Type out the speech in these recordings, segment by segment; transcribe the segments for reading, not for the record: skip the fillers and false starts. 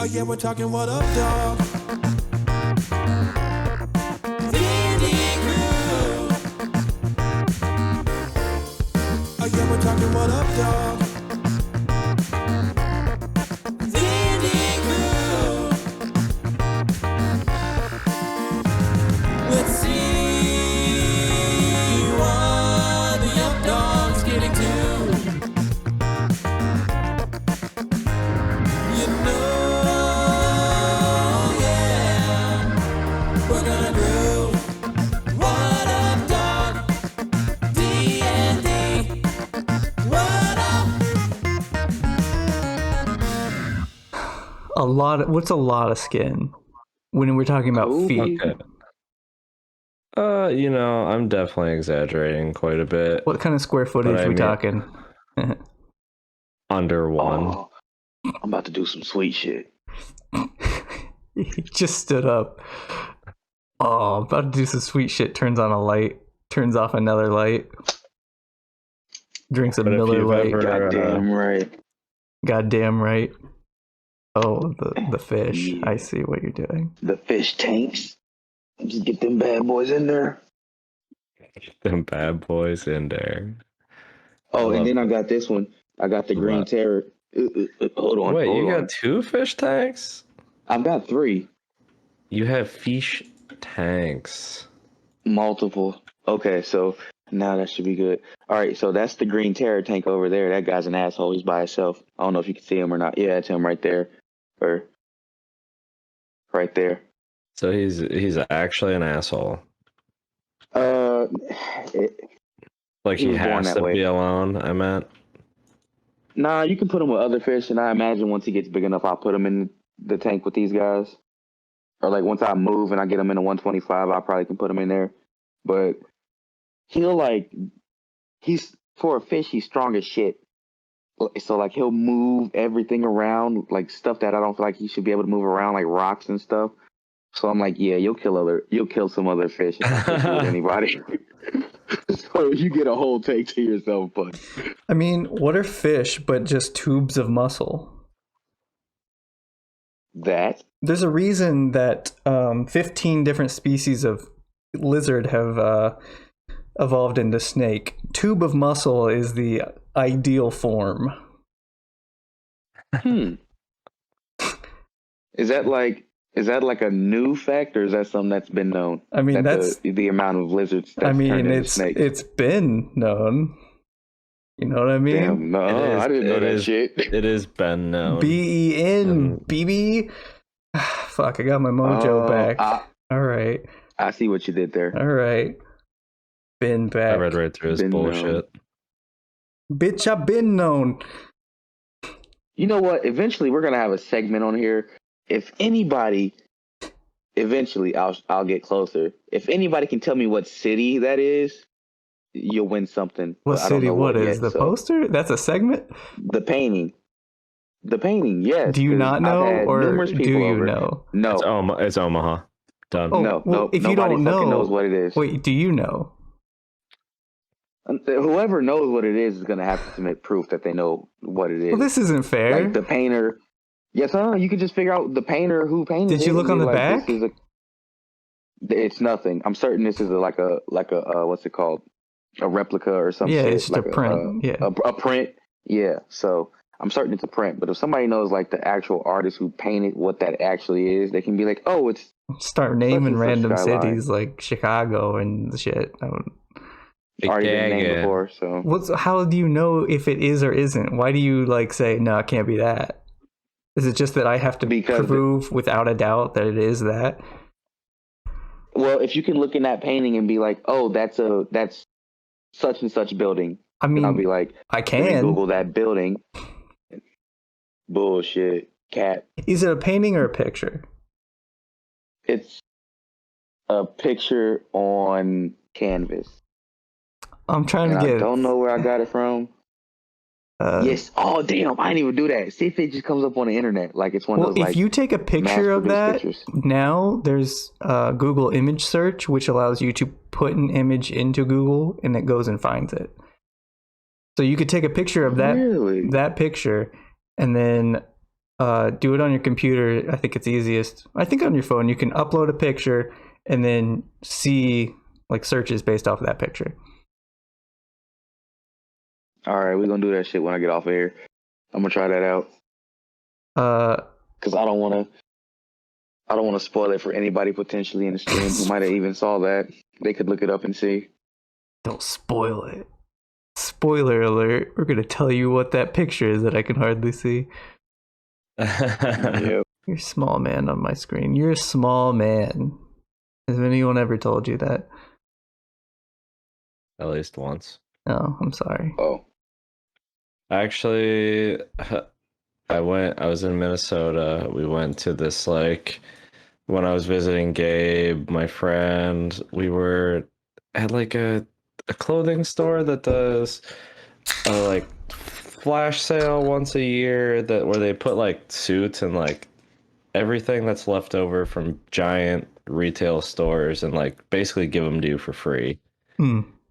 Oh yeah, we're talking what up, dog. Indie crew. Oh yeah, we're talking what up, dog. Indie crew. Let's see what the UpDawgs getting to. You know. What's a lot of skin when we're talking about feet? Okay. I'm definitely exaggerating quite a bit. What kind of square footage are we talking? Under one. Oh, I'm about to do some sweet shit. He just stood up. Oh, I'm about to do some sweet shit. Turns on a light. Turns off another light. Drinks a Miller Lite. Goddamn right. Goddamn right. Oh, the fish. Yeah. I see what you're doing. The fish tanks. Just get them bad boys in there. Get them bad boys in there. Oh, and then I got this one. I got the green terror. Hold on. Wait, you got got 2 fish tanks? I've got 3. You have fish tanks. Multiple. Okay, so now that should be good. All right, so that's the green terror tank over there. That guy's an asshole. He's by himself. I don't know if you can see him or not. Yeah, that's him right there. Or right there. So he's actually an asshole. Like he has to be alone, I meant. Nah, you can put him with other fish, and I imagine once he gets big enough, I'll put him in the tank with these guys. Or like once I move and I get him in a 125, I probably can put him in there. But he's for a fish, he's strong as shit. So like he'll move everything around, like stuff that I don't feel like he should be able to move around, like rocks and stuff. So I'm like, yeah, you'll kill some other fish if I can do with anybody. So you get a whole tank to yourself, but I mean, what are fish but just tubes of muscle? There's a reason that 15 different species of lizard have evolved into snake. Tube of muscle is the ideal form. Is that like a new fact, or is that something that's been known? I mean, that's the amount of lizards that's turned into snakes. It's been known. You know what I mean? Damn, no, I didn't know that shit. It has been known. BEN, BB. Fuck, I got my mojo back. All right. I see what you did there. All right. Been back. I read right through his bullshit. Bitch, I've been known. You know what? Eventually, we're gonna have a segment on here. If anybody, eventually, I'll get closer. If anybody can tell me what city that is, you'll win something. What city? What is the poster? That's a segment. The painting. Yes. Do you not know, or do you know? No, it's Omaha. Done. Oh, no. If you don't know, knows what it is. Wait, do you know? Whoever knows what it is gonna have to submit proof that they know what it is. Well, this isn't fair. Like the painter. Yes, you can just figure out the painter who painted it. Did you look on the back? It's nothing. I'm certain this is like a what's it called? A replica or something. Yeah, it's just like a print. A print. Yeah. So I'm certain it's a print. But if somebody knows like the actual artist who painted what that actually is, they can be like, oh, it's. Start naming random cities like Chicago and shit. Already been named before. So how do you know if it is or isn't? Why do you say no? It can't be that. Is it just that I have to prove without a doubt that it is that? Well, if you can look in that painting and be like, oh, that's such and such building. I mean, I'll be like, I can Google that building. Bullshit, cat. Is it a painting or a picture? It's a picture on canvas. I'm trying to get. I don't know where I got it from. Yes. Oh, damn. I didn't even do that. See if it just comes up on the internet. Like it's one of those. If you take a picture of that, now there's Google image search, which allows you to put an image into Google and it goes and finds it. So you could take a picture of that picture and then Do it on your computer. I think it's easiest. I think on your phone you can upload a picture and then see like searches based off of that picture. All right, we're gonna do that shit when I get off of here. I'm gonna try that out. Because I don't want to spoil it for anybody potentially in the stream who might have even saw that. They could look it up and see. Don't spoil it. Spoiler alert. We're gonna tell you what that picture is that I can hardly see. Yep. You're a small man on my screen. You're a small man. Has anyone ever told you that? At least once. No, I'm sorry. Oh. Actually, I was in Minnesota. We went to this, like, when I was visiting Gabe, my friend, we were at like a clothing store that does a like flash sale once a year where they put like suits and like everything that's left over from giant retail stores and like basically give them to you for free.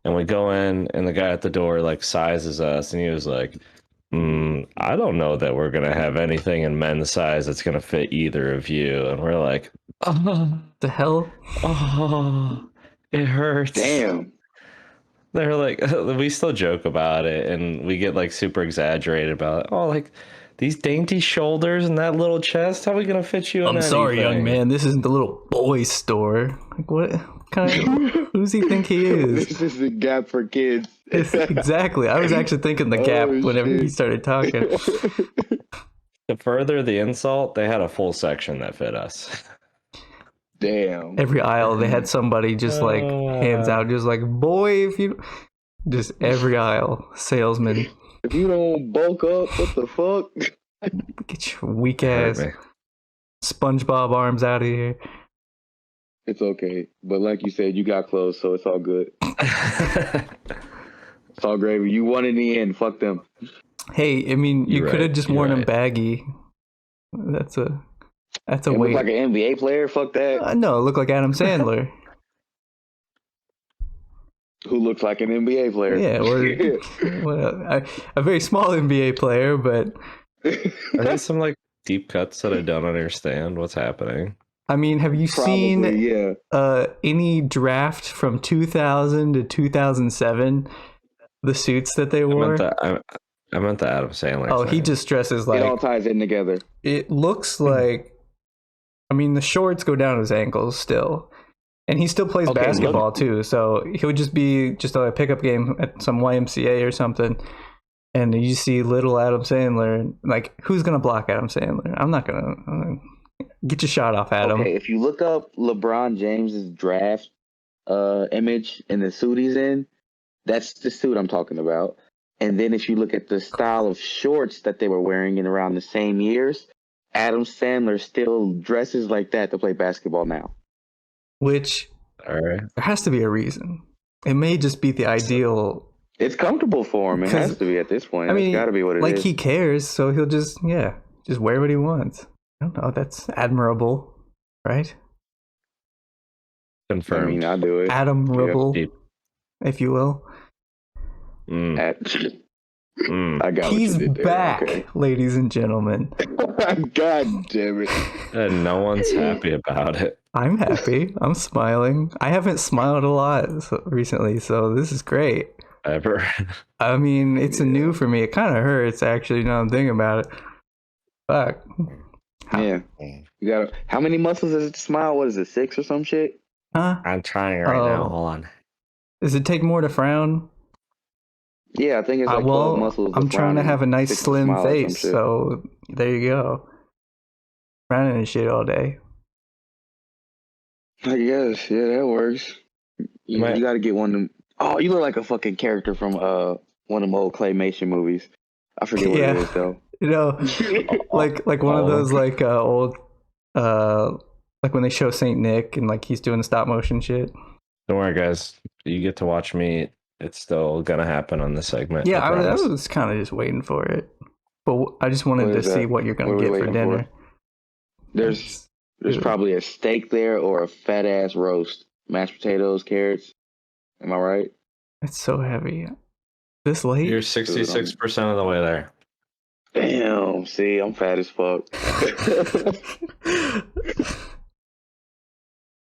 And we go in, and the guy at the door like sizes us, and he was like, I don't know that we're gonna have anything in men's size that's gonna fit either of you. And we're like, oh, the hell? Oh, it hurts. Damn. They're like, we still joke about it, and we get like super exaggerated about it. Oh, like these dainty shoulders and that little chest. How are we gonna fit you in? I'm sorry, young man. This isn't the little boy store. Like, what kind of? Who does he think he is? This is the Gap for kids. Exactly. I was actually thinking the Gap whenever he started talking. To further the insult, they had a full section that fit us. Damn. Every aisle they had somebody just like hands out, just like, boy, if you just every aisle salesman. If you don't bulk up, what the fuck? Get your weak ass SpongeBob arms out of here. It's okay, but like you said, you got clothes, so it's all good. It's all gravy. You won in the end. Fuck them. Hey, I mean, you could have just worn them baggy. That's a it way. Look like an NBA player. Fuck that. No, it looked like Adam Sandler. Who looks like an NBA player? Yeah, or a very small NBA player, but are there some like deep cuts that I don't understand what's happening? I mean, have you seen any draft from 2000 to 2007? The suits that they wore? I meant the Adam Sandler. Oh, he just dresses like... It all ties in together. It looks like... I mean, the shorts go down his ankles still. And he still plays basketball too, so he would just be just a pickup game at some YMCA or something. And you see little Adam Sandler. Like, who's going to block Adam Sandler? I'm not going to... Get your shot off, Adam. Okay, if you look up LeBron James's draft image and the suit he's in, that's the suit I'm talking about. And then if you look at the style of shorts that they were wearing in around the same years, Adam Sandler still dresses like that to play basketball now. Which there has to be a reason. It may just be the ideal. It's comfortable for him. It has to be at this point. I mean, it's got to be what it is. Like, he cares, so he'll just wear what he wants. I don't know. That's admirable, right? Confirmed. I mean, I'll do it. Admirable, if you will. I got He's what you did back, ladies and gentlemen. God damn it. And no one's happy about it. I'm happy. I'm smiling. I haven't smiled a lot recently, so this is great. Ever. I mean, it's a new for me. It kind of hurts, actually, now I'm thinking about it. Fuck. Yeah. You got how many muscles is it to smile? What is it, 6 or some shit? Huh? I'm trying right now. Hold on. Does it take more to frown? Yeah, I think it's like 12 muscles. I'm trying to have a nice slim face, so there you go. Frowning and shit all day. I guess, yeah, that works. You got to get one of them. Oh, you look like a fucking character from one of them old claymation movies. I forget what it is though. You know, like one of those like old like when they show Saint Nick and like he's doing the stop motion shit. Don't worry, guys. You get to watch me. It's still gonna happen on this segment. Yeah, I was kind of just waiting for it, but I just wanted to see what you're gonna get for dinner. There's probably a steak there or a fat ass roast, mashed potatoes, carrots. Am I right? It's so heavy. This late? You're 66% of the way there. Damn. See, I'm fat as fuck.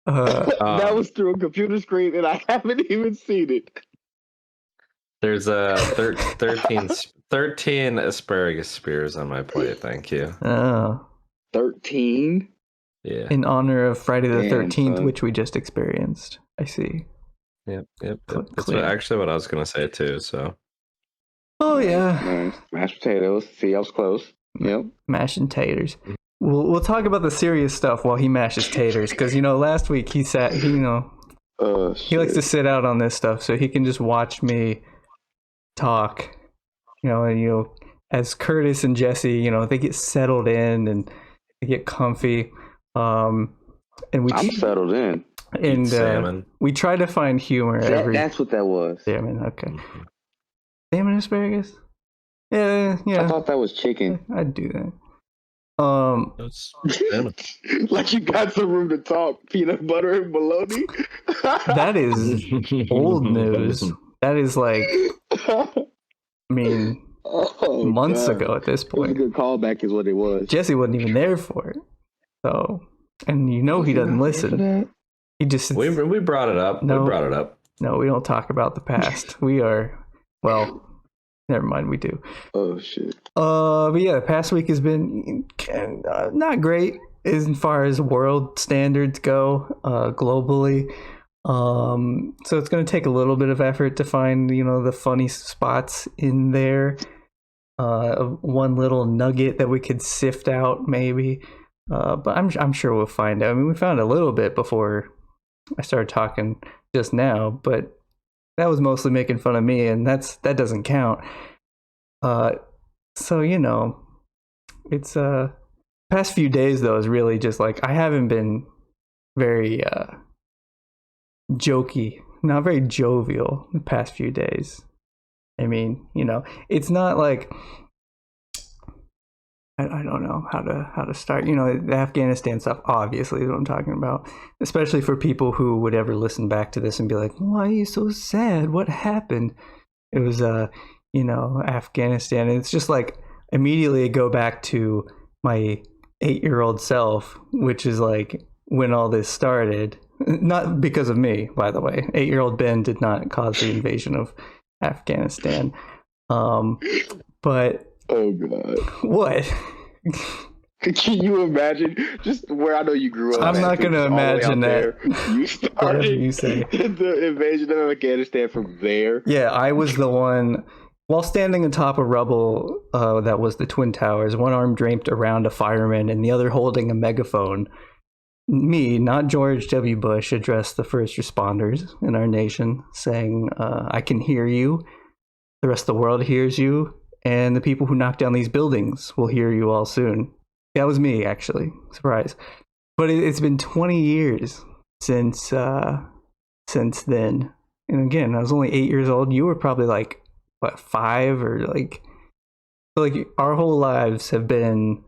That was through a computer screen, and I haven't even seen it. There's 13 asparagus spears on my plate. Thank you. Oh, 13. Yeah. in honor of Friday the Damn, 13th, son. which we just experienced. I see. Yep. That's Clear. actually what I was gonna say too. So. Oh yeah, Nice. Mashed potatoes. See, I was close. Yep. mashing taters. We'll talk about the serious stuff while he mashes taters, because last week he sat. He likes to sit out on this stuff, so he can just watch me talk. And as Kurtis and Jesse, they get settled in and they get comfy. And I'm settled in. And salmon. we try to find humor That's what that was. Salmon, okay. Salmon asparagus? Yeah. I thought that was chicken. I'd do that. That's salmon. Like you got some room to talk. Peanut butter and bologna. That is old news. That is like, months ago at this It was a point. good callback, is what it was. Jesse wasn't even there for it. So, and he doesn't listen. He just We brought it up. No. We brought it up. No, we don't talk about the past. We are, well, never mind, we do. Oh shit. But yeah, the past week has been not great as far as world standards go, globally. So it's going to take a little bit of effort to find, the funny spots in there. One little nugget that we could sift out, maybe. But I'm sure we'll find out. We found a little bit before I started talking just now, but that was mostly making fun of me, and that doesn't count. So it's past few days though is really just like I haven't been very jokey, not very jovial the past few days. It's not like I don't know how to start. The Afghanistan stuff obviously is what I'm talking about, especially for people who would ever listen back to this and be like, why are you so sad? What happened? It was Afghanistan, and it's just like immediately I go back to my 8-year-old self, which is like when all this started. Not because of me, by the way. 8-year-old Ben did not cause the invasion of Afghanistan. But Oh god. what? Can you imagine just where I know you grew up? I'm not going to imagine that. You started You say. the invasion of Afghanistan from there. Yeah, I was the one. While standing atop a rubble that was the Twin Towers, one arm draped around a fireman and the other holding a megaphone, me, not George W. Bush, addressed the first responders in our nation, saying, I can hear you. The rest of the world hears you. And the people who knock down these buildings will hear you all soon. That was me, actually. Surprise. But it's been 20 years since then. And again, I was only 8 years old. You were probably like, what, 5 or like... So like our whole lives have been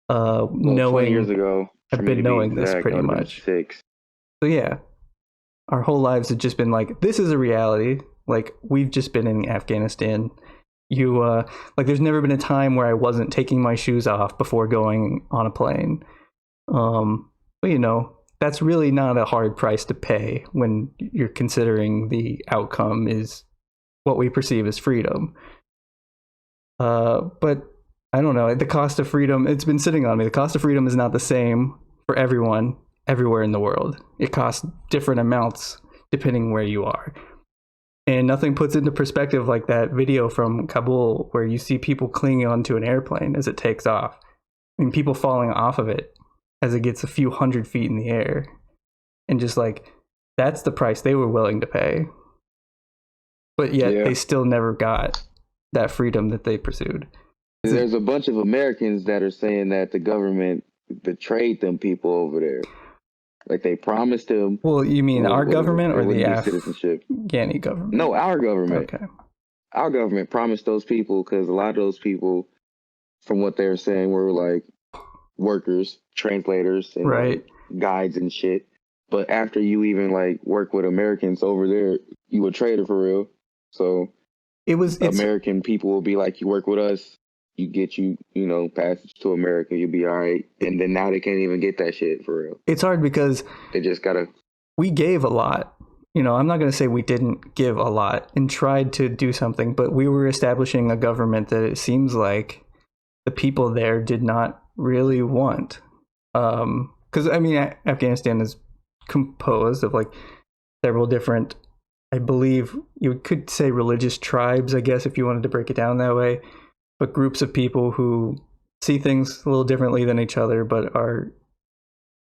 knowing... 20 years ago. I've been knowing this pretty much. 6. So yeah, our whole lives have just been like, this is a reality. Like, we've just been in Afghanistan. There's never been a time where I wasn't taking my shoes off before going on a plane. But that's really not a hard price to pay when you're considering the outcome is what we perceive as freedom. But I don't know, the cost of freedom, it's been sitting on me. The cost of freedom is not the same for everyone, everywhere in the world. It costs different amounts depending where you are. And nothing puts into perspective like that video from Kabul where you see people clinging onto an airplane as it takes off. People falling off of it as it gets a few hundred feet in the air. And just like, that's the price they were willing to pay. But yet they still never got that freedom that they pursued. There's a bunch of Americans that are saying that the government betrayed them people over there. Like they promised them. Well, you mean our government or the citizenship? Afghani government? No, our government. Okay. Our government promised those people, because a lot of those people, from what they were saying, were like workers, translators, and right, guides and shit. But after you even like work with Americans over there, you a traitor for real. So American people will be like, you work with us, you get passage to America, you'll be all right. And then now they can't even get that shit for real. It's hard because They just gotta. we gave a lot. I'm not going to say we didn't give a lot and tried to do something, but we were establishing a government that it seems like the people there did not really want. Because, Afghanistan is composed of like several different, I believe you could say religious tribes, I guess, if you wanted to break it down that way, but groups of people who see things a little differently than each other, but are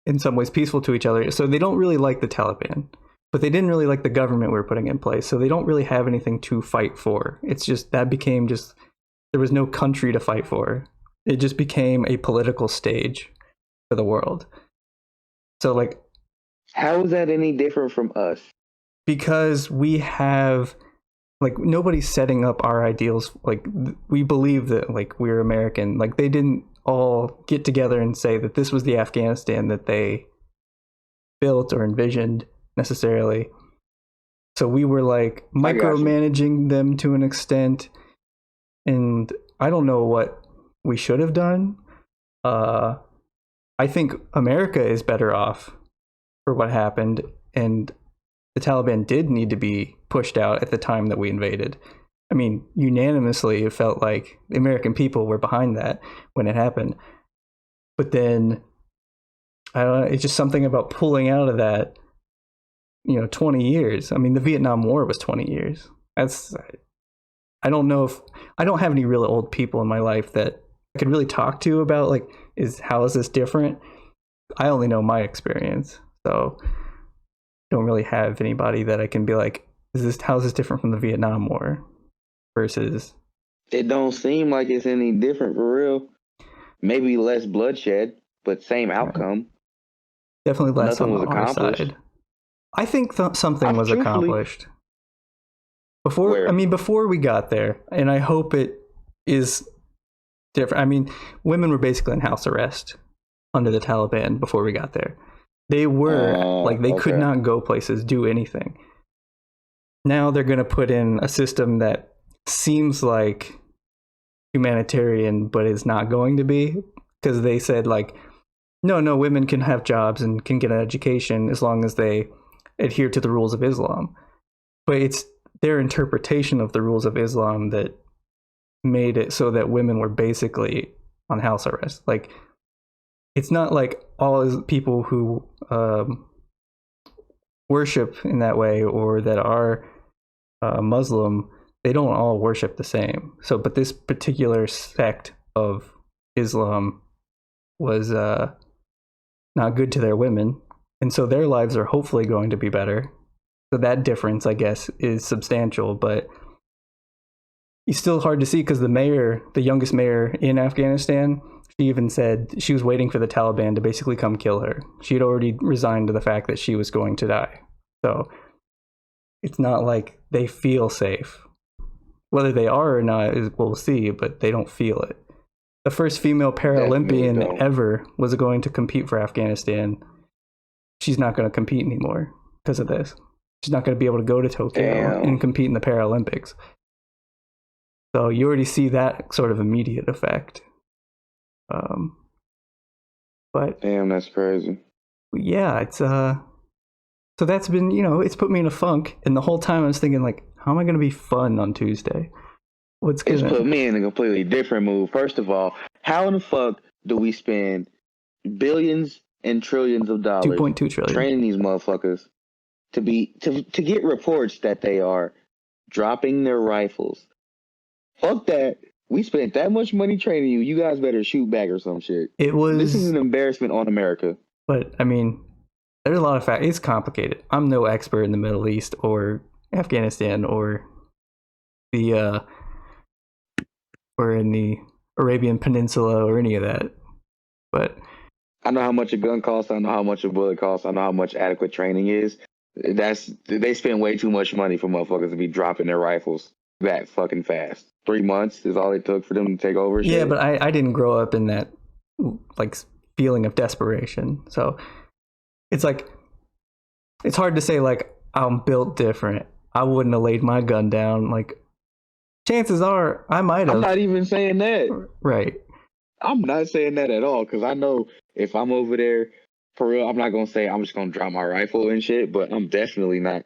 in some ways peaceful to each other. So they don't really like the Taliban, but they didn't really like the government we were putting in place. So they don't really have anything to fight for. It's just that became just, there was no country to fight for. It just became a political stage for the world. So like, How is that any different from us? because we have, like, nobody's setting up our ideals. Like, we believe that, like, we're American. Like, they didn't all get together and say that this was the Afghanistan that they built or envisioned necessarily. So we were like micromanaging them to an extent, and I don't know what we should have done. I think America is better off for what happened, and the Taliban did need to be pushed out at the time that we invaded. I mean, unanimously, it felt like the American people were behind that when it happened. But then, I don't know, it's just something about pulling out of that, 20 years. I mean, the Vietnam War was 20 years. I don't know if, I don't have any really old people in my life that I could really talk to about, like, how is this different? I only know my experience. So, don't really have anybody that I can be like, how is this different from the Vietnam War versus? It don't seem like it's any different for real. Maybe less bloodshed, but same outcome. Definitely less Nothing on was our accomplished. side. I think something was Truthfully, accomplished before. Where? I mean, before we got there, and I hope it is different. I mean, women were basically in house arrest under the Taliban before we got there. They were like, they could not go places, do anything. Now they're going to put in a system that seems like humanitarian, but is not going to be, because they said like, no, women can have jobs and can get an education as long as they adhere to the rules of Islam. But it's their interpretation of the rules of Islam that made it so that women were basically on house arrest. Like, it's not like all people who worship in that way or that are Muslim, they don't all worship the same. So, but this particular sect of Islam was not good to their women, and so their lives are hopefully going to be better. So that difference, I guess, is substantial, but it's still hard to see because the youngest mayor in Afghanistan, she even said she was waiting for the Taliban to basically come kill her. She had already resigned to the fact that she was going to die. So it's not like they feel safe. Whether they are or not, we'll see, but they don't feel it. The first female Paralympian ever was going to compete for Afghanistan. She's not going to compete anymore because of this. She's not going to be able to go to Tokyo and compete in the Paralympics. So you already see that sort of immediate effect. But damn, that's crazy. Yeah, it's so that's been, it's put me in a funk, and the whole time I was thinking like, how am I going to be fun on Tuesday? It's put me in a completely different mood. First of all, how in the fuck do we spend billions and trillions of dollars, 2.2 trillion, training these motherfuckers to get reports that they are dropping their rifles? Fuck that. We spent that much money training you. You guys better shoot back or some shit. This is an embarrassment on America. But I mean, there's a lot of facts. It's complicated. I'm no expert in the Middle East or Afghanistan or in the Arabian Peninsula or any of that. But I know how much a gun costs. I know how much a bullet costs. I know how much adequate training is. They spend way too much money for motherfuckers to be dropping their rifles that fucking fast. 3 months is all it took for them to take over. Yeah, but I didn't grow up in that like feeling of desperation. So it's like, it's hard to say like I'm built different. I wouldn't have laid my gun down. Like, chances are I might I'm have. not even saying that. Right. I'm not saying that at all, because I know if I'm over there for real, I'm not gonna say I'm just gonna drop my rifle and shit, but I'm definitely not.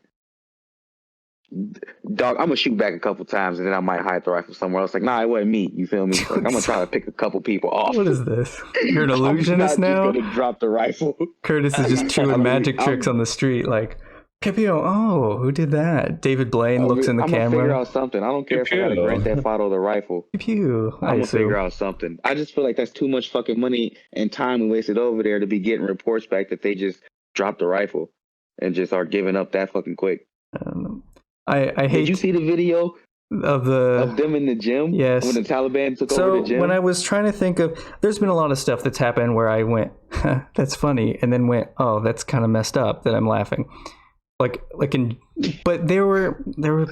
Dog, I'm gonna shoot back a couple times and then I might hide the rifle somewhere else. Like, nah, it wasn't me. You feel me? Like, I'm gonna try to pick a couple people off. What is this? You're an I'm illusionist not now? just gonna drop the rifle. Curtis is just chewing magic tricks on the street, like, pew pew. Oh, who did that? David Blaine looks in the I'm gonna figure camera. out something. I don't care if I Pew, gotta pew. grant that photo the rifle. Pew pew. I'm gonna figure out something. I just feel like that's too much fucking money and time we wasted over there to be getting reports back that they just dropped the rifle and just are giving up that fucking quick. I hate. Did you see the video of them in the gym? Yes. When the Taliban took so over the gym? when I was trying to think of, there's been a lot of stuff that's happened where I went, that's funny, and then went, oh, that's kind of messed up, that I'm laughing. But there were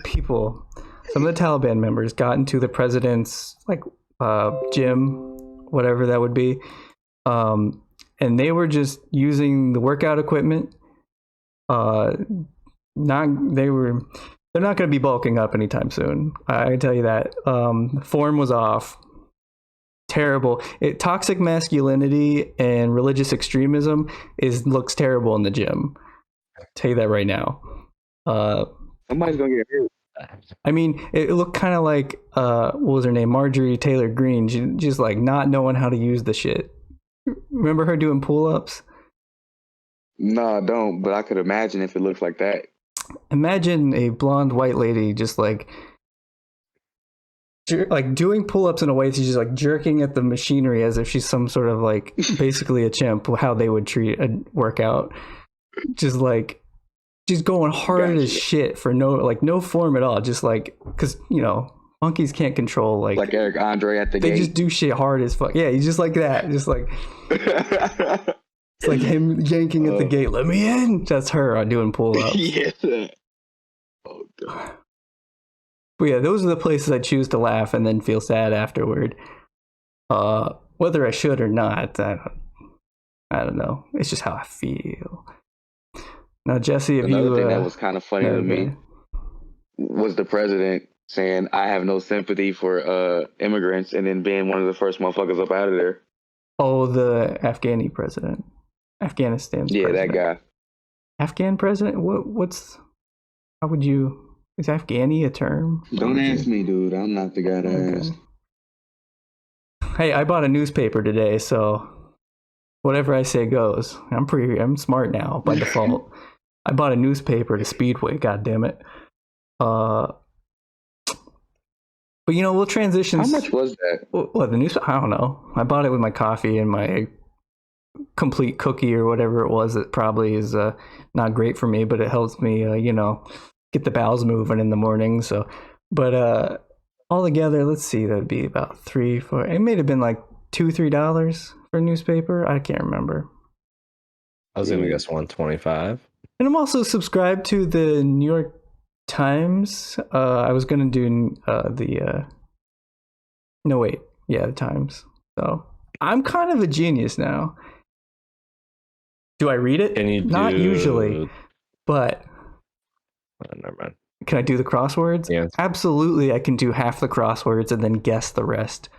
people, some of the Taliban members got into the president's gym, whatever that would be, and they were just using the workout equipment. They're not going to be bulking up anytime soon. I can tell you that. Form was off. Terrible. Toxic masculinity and religious extremism looks terrible in the gym. I'll tell you that right now. Somebody's gonna get hurt. I mean, it looked kind of like what was her name, Marjorie Taylor Greene. She just like not knowing how to use the shit. Remember her doing pull-ups? No, I don't. But I could imagine if it looks like that. Imagine a blonde white lady just like doing pull-ups in a way she's just like jerking at the machinery as if she's some sort of like basically a chimp, how they would treat a workout. Just like she's going hard as shit for no form at all. Just like, because monkeys can't control like Eric Andre at the they gate. just do shit hard as fuck. Yeah, he's just like that. Just like it's like him yanking at the gate. Let me in. That's her doing pull-ups. Yeah. Oh god. But yeah, those are the places I choose to laugh and then feel sad afterward. Whether I should or not, I don't know. It's just how I feel. Now, Jesse, if Another you thing that was kind of funny to me okay. was the president saying, "I have no sympathy for immigrants," and then being one of the first motherfuckers up out of there. Oh, the Afghani president. Afghanistan's president. That guy. Afghan president? How would you... Is Afghani a term? Don't ask me, dude. I'm not the guy to ask. Hey, I bought a newspaper today, so whatever I say goes. I'm smart now by default. I bought a newspaper to Speedway, god damn it. But we'll transition. How much was that? What, the newspaper? I don't know. I bought it with my coffee and my complete cookie or whatever it was. That probably is not great for me, but it helps me, get the bowels moving in the morning. So, but altogether, let's see, that'd be about $3, $4. It may have been like $2-3 for a newspaper. I can't remember. I was gonna guess 125. And I'm also subscribed to the New York Times. I was gonna do the Times. So I'm kind of a genius now. Do I read it? Can you Not do... usually, but never mind. Can I do the crosswords? Yeah. Absolutely, I can do half the crosswords and then guess the rest.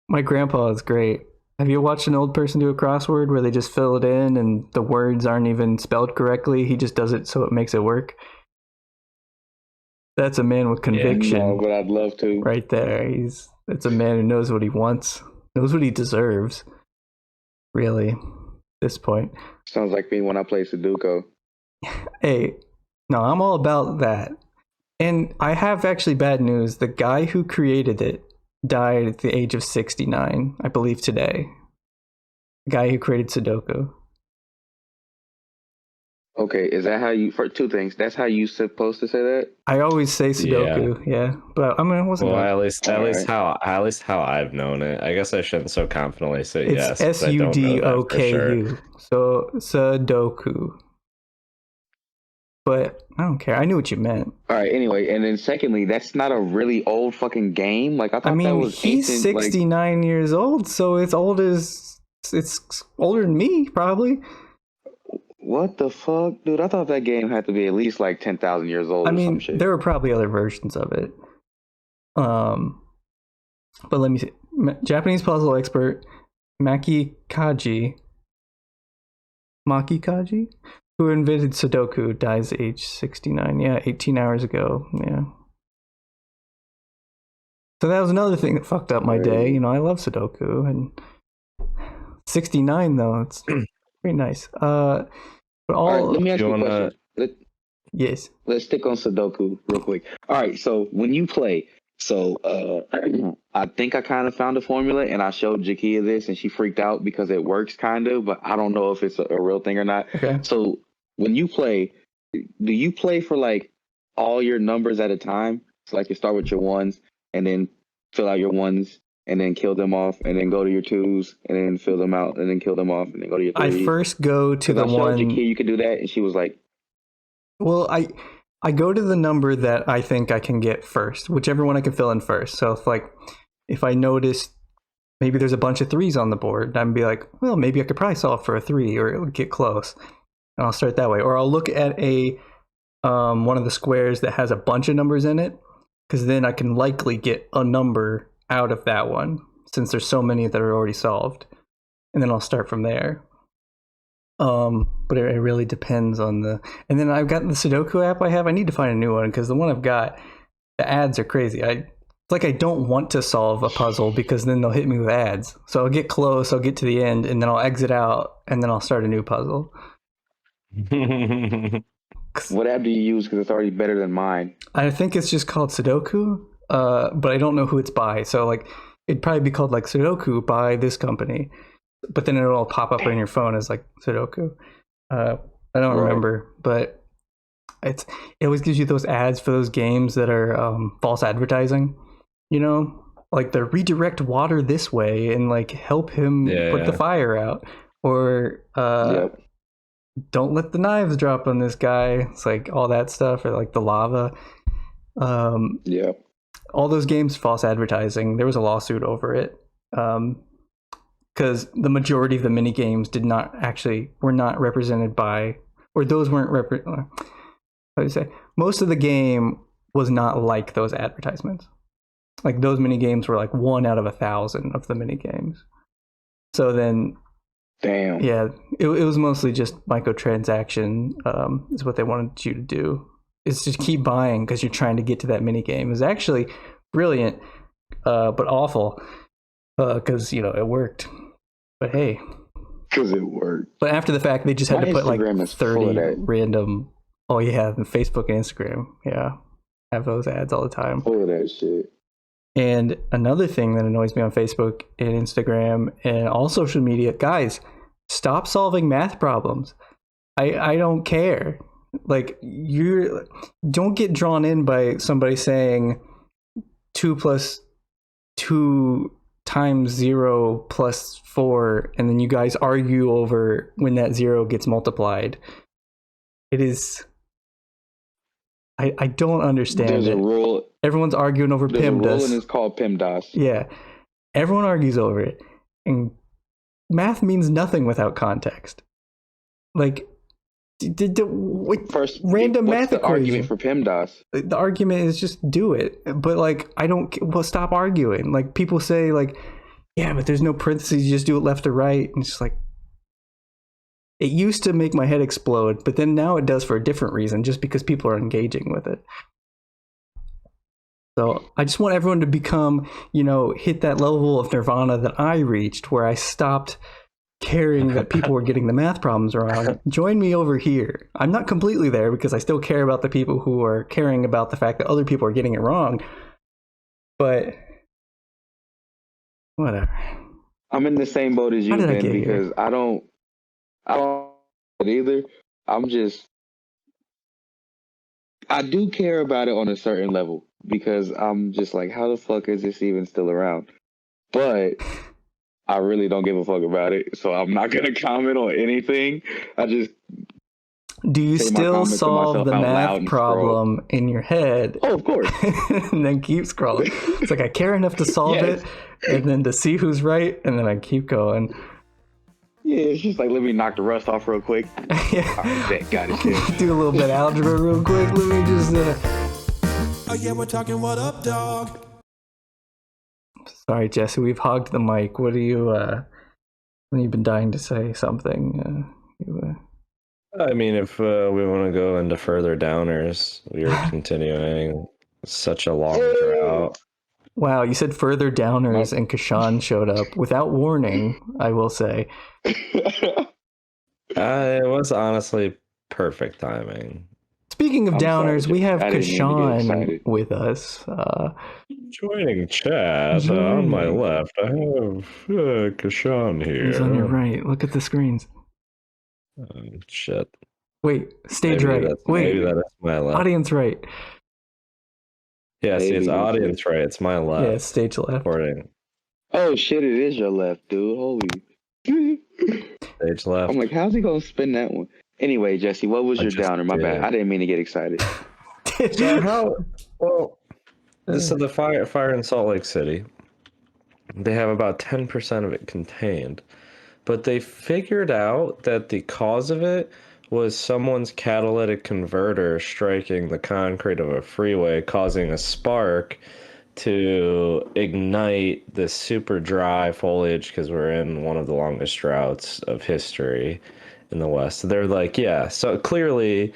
My grandpa is great. Have you watched an old person do a crossword where they just fill it in and the words aren't even spelled correctly? He just does it so it makes it work. That's a man with conviction. Yeah, no, but I'd love to. Right there. It's a man who knows what he wants, knows what he deserves. Really, at this point. Sounds like me when I play Sudoku. Hey, no, I'm all about that. And I have actually bad news. The guy who created it died at the age of 69, I believe today. The guy who created Sudoku. Okay, is that how you, for two things, that's how you supposed to say that? I always say Sudoku, yeah. But I mean, it wasn't. Well, at least how I've known it. I guess I shouldn't so confidently say it's yes. Sudoku. Sure. So Sudoku. But I don't care. I knew what you meant. All right. Anyway, and then secondly, that's not a really old fucking game. Like I thought that was he's ancient, 69 years old, so it's older than me, probably. what the fuck, dude? I thought that game had to be at least like 10,000 years old. I or some mean, shit. there were probably other versions of it. But let me see. Japanese puzzle expert Maki Kaji, who invented Sudoku, dies at age 69. Yeah, 18 hours ago. Yeah. So that was another thing that fucked up my day. You know, I love Sudoku, and 69 though, it's pretty nice. But all right, let me ask you a question. Yes. Let's stick on Sudoku real quick. All right, so when you play, I think I kind of found a formula, and I showed Jakia this, and she freaked out because it works kind of, but I don't know if it's a real thing or not. Okay. So when you play, do you play for like all your numbers at a time? So like you start with your ones, and then fill out your ones, and then kill them off, and then go to your twos, and then fill them out, and then kill them off, and then go to your threes. I first go to the one. Jakia, you could do that, and she was like, well, I go to the number that I think I can get first, whichever one I can fill in first. So if I notice maybe there's a bunch of threes on the board, I'm be like, well, maybe I could probably solve for a 3 or get close, and I'll start that way. Or I'll look at a one of the squares that has a bunch of numbers in it, because then I can likely get a number out of that one since there's so many that are already solved, and then I'll start from there. But it really depends on the. And then I've got the Sudoku app I have. I need to find a new one because the one I've got, the ads are crazy. It's like I don't want to solve a puzzle because then they'll hit me with ads. So I'll get close, I'll get to the end, and then I'll exit out, and then I'll start a new puzzle. What app do you use? Because it's already better than mine. I think it's just called Sudoku, but I don't know who it's by. So like, it'd probably be called like Sudoku by this company, but then it'll all pop up on your phone as like Sudoku. I don't remember, but it always gives you those ads for those games that are false advertising. You know, like the redirect water this way and like help him put the fire out, or don't let the knives drop on this guy. It's like all that stuff, or like the lava. All those games, false advertising. There was a lawsuit over it because the majority of the mini games were not represented by, or those weren't how do you say? Most of the game was not like those advertisements. Like those mini games were like 1 out of 1,000 of the mini games. So then, damn. Yeah, it was mostly just microtransaction is what they wanted you to do. Is just keep buying because you're trying to get to that mini game. It was actually brilliant, but awful because it worked. But hey, because it worked. But after the fact, they just had to put like Instagram is 30 random. Oh yeah, and Facebook and Instagram, have those ads all the time. Full of that shit. And another thing that annoys me on Facebook and Instagram and all social media, guys, stop solving math problems. I don't care. Like, you don't get drawn in by somebody saying 2 + 2 × 0 + 4, and then you guys argue over when that 0 gets multiplied. It is. I don't understand. There's a rule. Everyone's arguing over PEMDAS. There's a rule, and it's called PEMDAS. Yeah, everyone argues over it, and math means nothing without context. Like, First, random what's math the equation. argument for PEMDAS? The argument is just do it, but like stop arguing. Like people say, like, yeah, but there's no parentheses. You just do it left to right, and it's just like. It used to make my head explode, but then now it does for a different reason, just because people are engaging with it. So I just want everyone to become, hit that level of nirvana that I reached, where I stopped caring that people were getting the math problems wrong. Join me over here. I'm not completely there because I still care about the people who are caring about the fact that other people are getting it wrong. But whatever. I'm in the same boat as you, Ben, because here? I don't either. I do care about it on a certain level because I'm just like, how the fuck is this even still around? But I really don't give a fuck about it, so I'm not gonna comment on anything. Do you still solve the math problem in your head? Oh, of course. And then keep scrolling. It's like I care enough to solve it, and then to see who's right, and then I keep going. Yeah, it's just like, let me knock the rust off real quick. Yeah. Alright, bet, got it. Yeah. Do a little bit of algebra real quick. Let me just. Oh yeah, we're talking what up, dog? Sorry, Jesse. We've hogged the mic. What do you? You've been dying to say something. I mean, if we want to go into further downers, we are continuing such a long drought. Wow, you said further downers, and Kishan showed up without warning. I will say. It was honestly perfect timing. Speaking of I'm downers, sorry, we have I didn't mean to get Kishan excited. with us. Joining chat on my left, I have Kishan here. He's on your right. Look at the screens. Shit. Wait, stage Maybe right. Wait, maybe that is my left. audience right. Yeah, see, it's Maybe. audience right. It's my left. Yeah, stage left. Recording. Oh shit, it is your left, dude. Holy. Stage left. I'm like, how's he gonna spin that one? Anyway, Jesse, what was your downer? My bad. I didn't mean to get excited. So the fire in Salt Lake City, they have about 10% of it contained, but they figured out that the cause of it was someone's catalytic converter striking the concrete of a freeway, causing a spark to ignite this super dry foliage, because we're in one of the longest droughts of history in the West. They're like, yeah, so clearly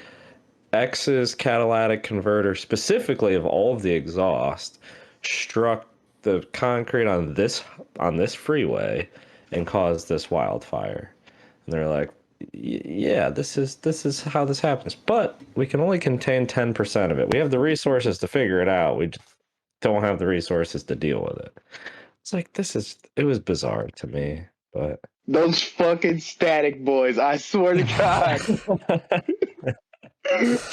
X's catalytic converter, specifically of all of the exhaust, struck the concrete on this freeway and caused this wildfire. And they're like, yeah, this is how this happens. But we can only contain 10% of it. We have the resources to figure it out. We just don't have the resources to deal with it. It's like, it was bizarre to me, but Those fucking static boys, I swear to God.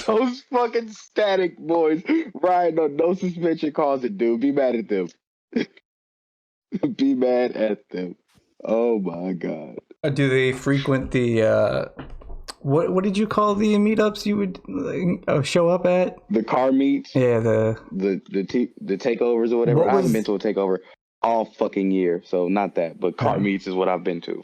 Those fucking static boys. Ryan, no suspension calls it, dude. Be mad at them. Be mad at them. Oh my God. Do they frequent the what did you call the meetups you would show up at? The car meets, Yeah, the takeovers or whatever. I haven't been to a takeover all fucking year, so not that, but car meets is what I've been to.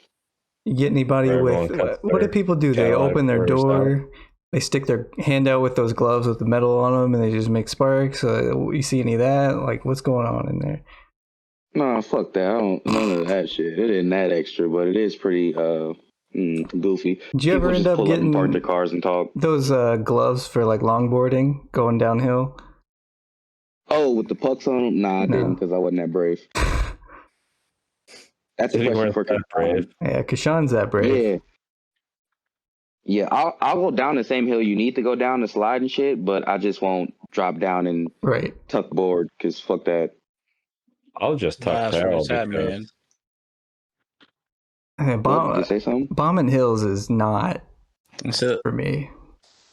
You get anybody with what do people do? They open their door, they stick their hand out with those gloves with the metal on them, and they just make sparks. You see any of that? Like, what's going on in there? No, fuck that. I don't none of that shit. It isn't that extra, but it is pretty goofy. Did you ever end up getting park their cars and talk? Those gloves for like longboarding going downhill? Oh, with the pucks on them? Nah, I didn't, because I wasn't that brave. That's a question for Kishan. Yeah, Kishan's that brave. Yeah, I'll go down the same hill you need to go down to slide and shit, but I just won't drop down and tuck board, because fuck that. I'll just tuck barrel because... Hey, Did you say something? Bombing hills is not for me.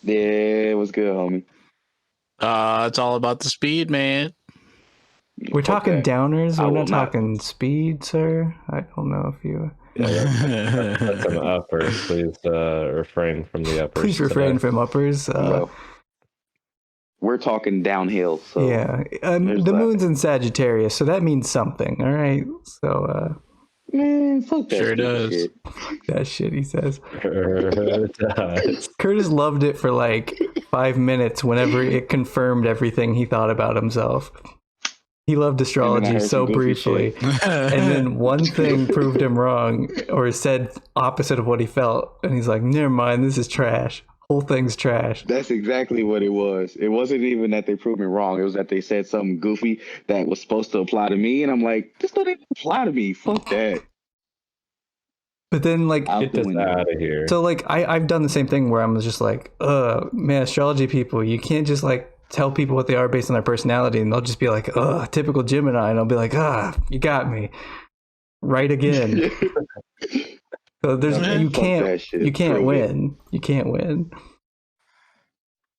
Yeah, it was good, homie. It's all about the speed, man. We're talking downers. We're not talking speed, sir. I don't know if you... That's an upper. Please refrain from the uppers. Please refrain from uppers. No. We're talking downhill. So yeah, the moon's in Sagittarius, so that means something. All right, so man, fuck that. Sure does. Shit. That shit, he says. Does. Curtis loved it for like 5 minutes whenever it confirmed everything he thought about himself. He loved astrology so briefly, and then one thing proved him wrong, or said opposite of what he felt, and he's like, never mind, this is trash. Whole thing's trash. That's exactly what it was. It wasn't even that they proved me wrong. It was that they said something goofy that was supposed to apply to me, and I'm like, this don't even apply to me. Fuck that. But then, like, get this out of here. So, like, I've done the same thing where I'm just like, man, astrology people, you can't just like tell people what they are based on their personality, and they'll just be like, typical Gemini, and I'll be like, you got me. Right again. So there's you can't win. You can't win.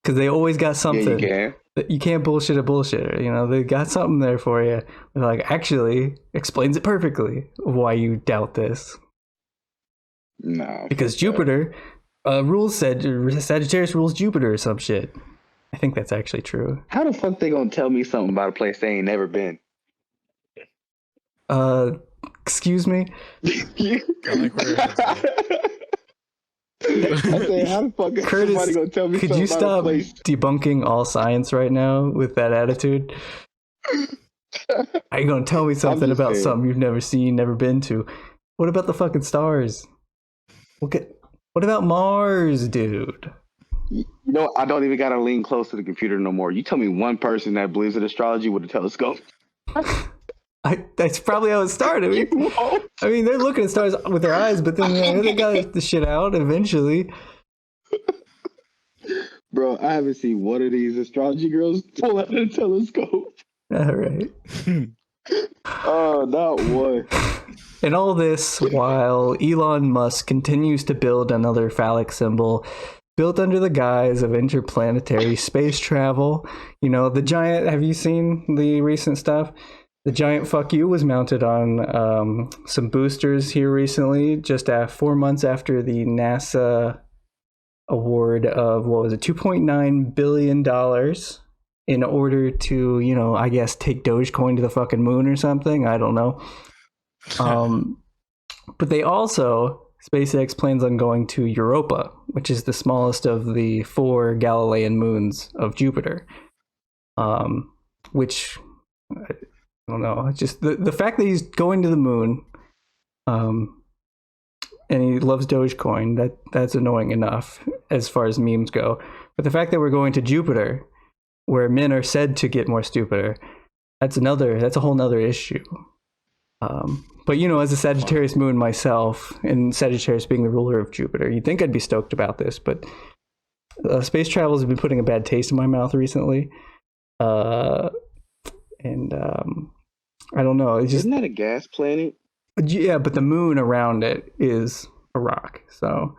Because they always got something. Yeah, you can't bullshit a bullshitter. You know, they got something there for you. They're like, actually, explains it perfectly why you doubt this. No. Because Jupiter Sagittarius rules Jupiter or some shit. I think that's actually true. How the fuck they gonna tell me something about a place they ain't never been? Excuse me. Don't like where your head's at. I say, how the fuck is Kurtis, somebody gonna tell me could something you about a stop place? debunking all science right now with that attitude? Are you gonna tell me something just about saying. something you've never seen, never been to? What about the fucking stars? What about Mars, dude? You know, I don't even gotta lean close to the computer no more. You tell me one person that believes in astrology with a telescope. That's probably how it started. I mean, they're looking at stars with their eyes, but then they got the shit out eventually. Bro, I haven't seen one of these astrology girls pull out a telescope. All right. Oh, not one. And all this while Elon Musk continues to build another phallic symbol built under the guise of interplanetary space travel. You know, the giant, have you seen the recent stuff? The giant fuck you was mounted on some boosters here recently, just 4 months after the NASA award of, what was it, $2.9 billion in order to, you know, I guess take Dogecoin to the fucking moon or something. I don't know. But they also, SpaceX plans on going to Europa, which is the smallest of the 4 Galilean moons of Jupiter. Which, I don't know, just the fact that he's going to the moon, and he loves Dogecoin, that's annoying enough as far as memes go. But the fact that we're going to Jupiter, where men are said to get more stupider, that's a whole nother issue. But you know, as a Sagittarius moon myself, and Sagittarius being the ruler of Jupiter, you'd think I'd be stoked about this, but space travel has been putting a bad taste in my mouth recently. I don't know. It's just, Isn't that a gas planet? yeah, but the moon around it is a rock. So,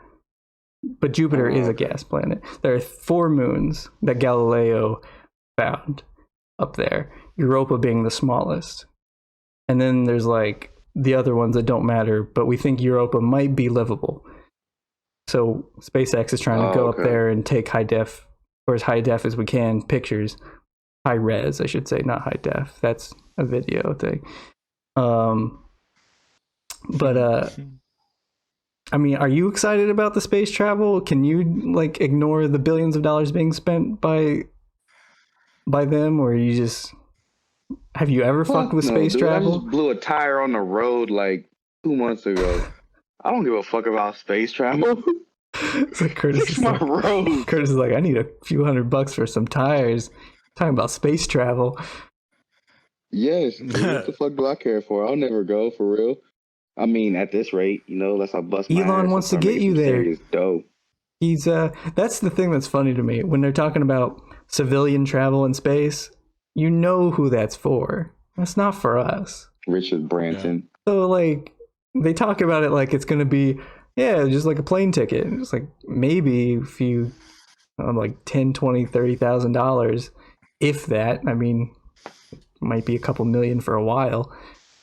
but Jupiter is a gas planet. There are 4 moons that Galileo found up there, Europa being the smallest. And then there's like the other ones that don't matter, but we think Europa might be livable. So SpaceX is trying to go up there and take high def, or as high def as we can, pictures. High res, I should say, not high def. That's a video thing. I mean, are you excited about the space travel? Can you like ignore the billions of dollars being spent by them, or you just, have you ever fucked with space travel? I just blew a tire on the road like 2 months ago. I don't give a fuck about space travel. It's like Kurtis Fix my road. Kurtis is like, I need a few $100 for some tires. Talking about space travel. Yes. What the fuck do I care for? I'll never go, for real. I mean, at this rate, you know, unless I bust my Elon ass wants to and get make you some there. serious dough. He's that's the thing that's funny to me when they're talking about civilian travel in space. You know who that's for. That's not for us. Richard Branson. So like they talk about it like it's going to be, yeah, just like a plane ticket. It's like maybe if you like $10, $20, $30,000, if that. I mean, might be a couple million for a while.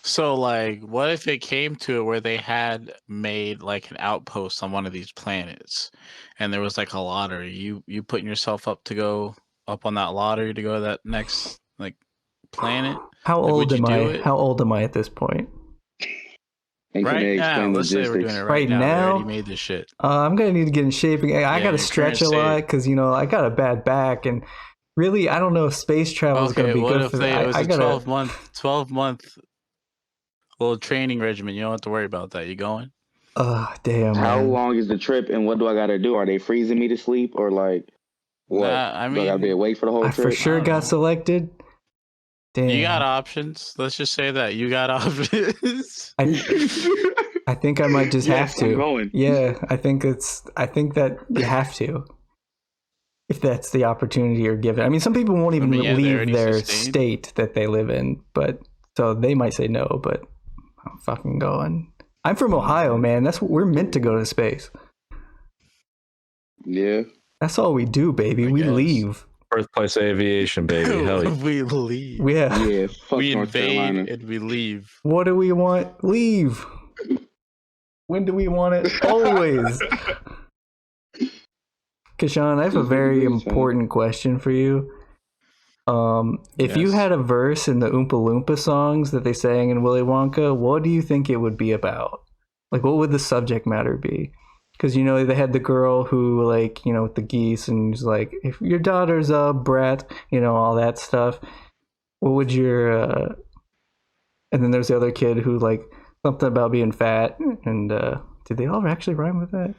So, like, what if it came to it where they had made like an outpost on one of these planets, and there was like a lottery? You putting yourself up to go up on that lottery to go to that next like planet? How Like, old would you am do I? it? How old am I at this point? And can they Right now, explain let's say we're doing logistics? it Right right now. They now? already made this shit. I'm gonna need to get in shape. I Yeah, gotta your stretch a current lot state. because you know I got a bad back, and really I don't know if space travel is Okay, gonna be what good if for it was I a gotta. 12 month little training regimen? You don't have to worry about that. You going? Damn. How Man. long is the trip and what do I got to do? Are they freezing me to sleep or like what? Nah, I do I got to be mean, awake for the whole I trip? for sure don't got know. selected. Damn. You got options. Let's just say that you got options. I think I might just Yes, have to. I'm going. Yeah, I think that you have to. If that's the opportunity you're given. I mean, some people won't even they leave already their sustained. state that they live in, but so they might say no, but I'm fucking going. I'm from Ohio, man. That's what we're meant to go to space. Yeah. That's all we do, baby. I We guess. leave. Birthplace aviation, baby. Hell yeah. We leave. Yeah. Yeah. Fuck We North invade Carolina. and we leave. What do we want? Leave. When do we want it? Always. Kishan, I have a very important question for you. If you Yes. had a verse in the Oompa Loompa songs that they sang in Willy Wonka, what do you think it would be about? Like, what would the subject matter be? Because, you know, they had the girl who, like, you know, with the geese, and was like, if your daughter's a brat, you know, all that stuff. What would your, and then there's the other kid who, like, something about being fat, and, did they all actually rhyme with that?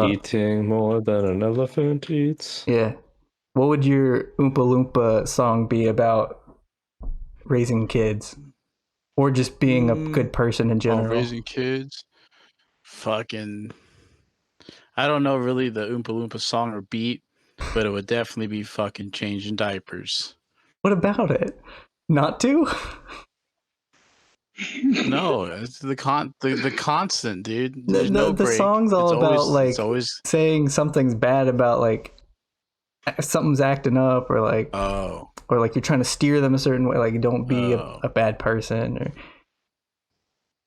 Eating more than an elephant eats. Yeah. What would your Oompa Loompa song be about raising kids? Or just being a good person in Oh, general? raising kids. Fucking. I don't know really the Oompa Loompa song or beat, but it would definitely be fucking changing diapers. What about it? Not to? No, it's the constant, dude. There's no The break. song's all It's about, always, like, it's always. saying something's bad about, like, something's acting up, or like, Oh, or like you're trying to steer them a certain way, like, don't be Oh. a bad person, or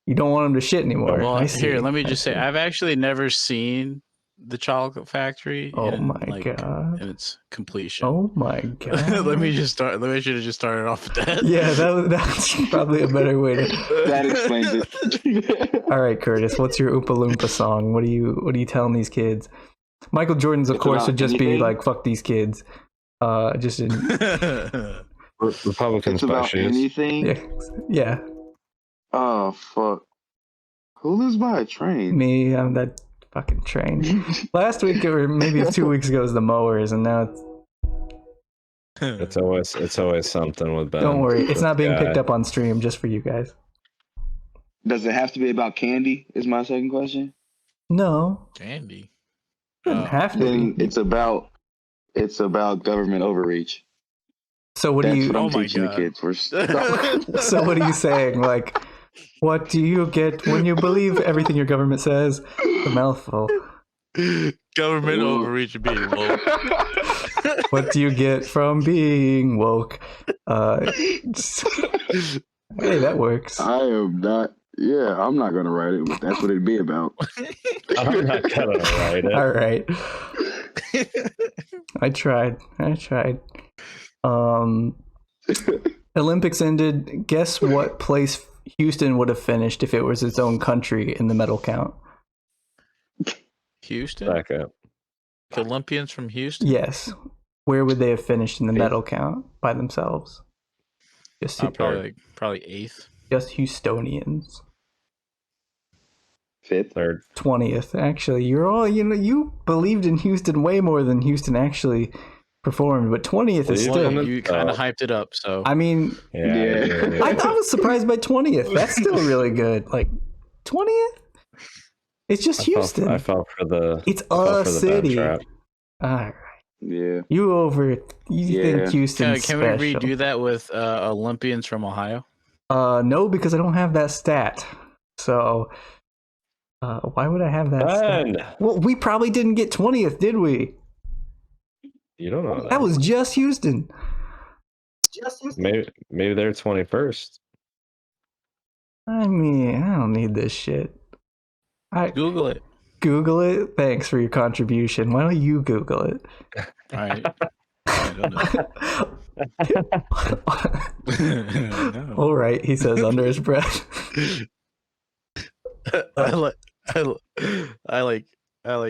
you don't want them to shit anymore. well, I see. here, let me I just say, see. I've actually never seen the Chocolate Factory Oh in, my like, God. in its completion. Oh my God. Let me should have just started off with that. Yeah, that's probably a better way to. That explains it. All right, Kurtis, what's your Oompa Loompa song? What are you telling these kids? Michael Jordan's, of It's course, about would just be anything? like, fuck these kids. Just in, Republican It's about specials. anything. yeah. Oh fuck. Who lives by a train? Me, I'm that fucking train. Last week, or maybe 2 weeks ago, was the mowers, and now It's always something with Ben. don't worry, it's not being Yeah. picked up on stream, just for you guys. Does it have to be about candy? Is my second question. No, Candy. doesn't have to Then be. it's about government overreach. So what That's do you? what I'm Oh my teaching God. the kids. So what are you saying? Like, what do you get when you believe everything your government says? A mouthful. Government Ooh. overreach and being woke. What do you get from being woke? Hey, that works. I am not. Yeah, I'm not gonna write it, but that's what it'd be about. I'm not gonna write it. All right. I tried. Olympics ended. Guess what place Houston would have finished if it was its own country in the medal count? Houston? Back up. Olympians from Houston? Yes. Where would they have finished in the medal count by themselves? Just Probably eighth. just Houstonians. Fifth. Third. 20th. Actually, you're all, you believed in Houston way more than Houston actually performed, but 20th is Well, still. Well, you kind of hyped it up, so. I mean, Yeah. I was surprised by 20th. That's still really good. Like 20th? It's just Houston. I fell for the. It's I fell a for the city. bad trap. All right. Yeah. You Yeah. think Houston's Can special? we redo that with Olympians from Ohio? No, because I don't have that stat. So, why would I have that stat? Ben! Well, we probably didn't get 20th, did we? You don't know that. That was just Houston. Maybe they're 21st. I mean, I don't need this shit. Google it. Google it. Thanks for your contribution. Why don't you Google it? All right. I don't know. No. All right, he says under his breath. I like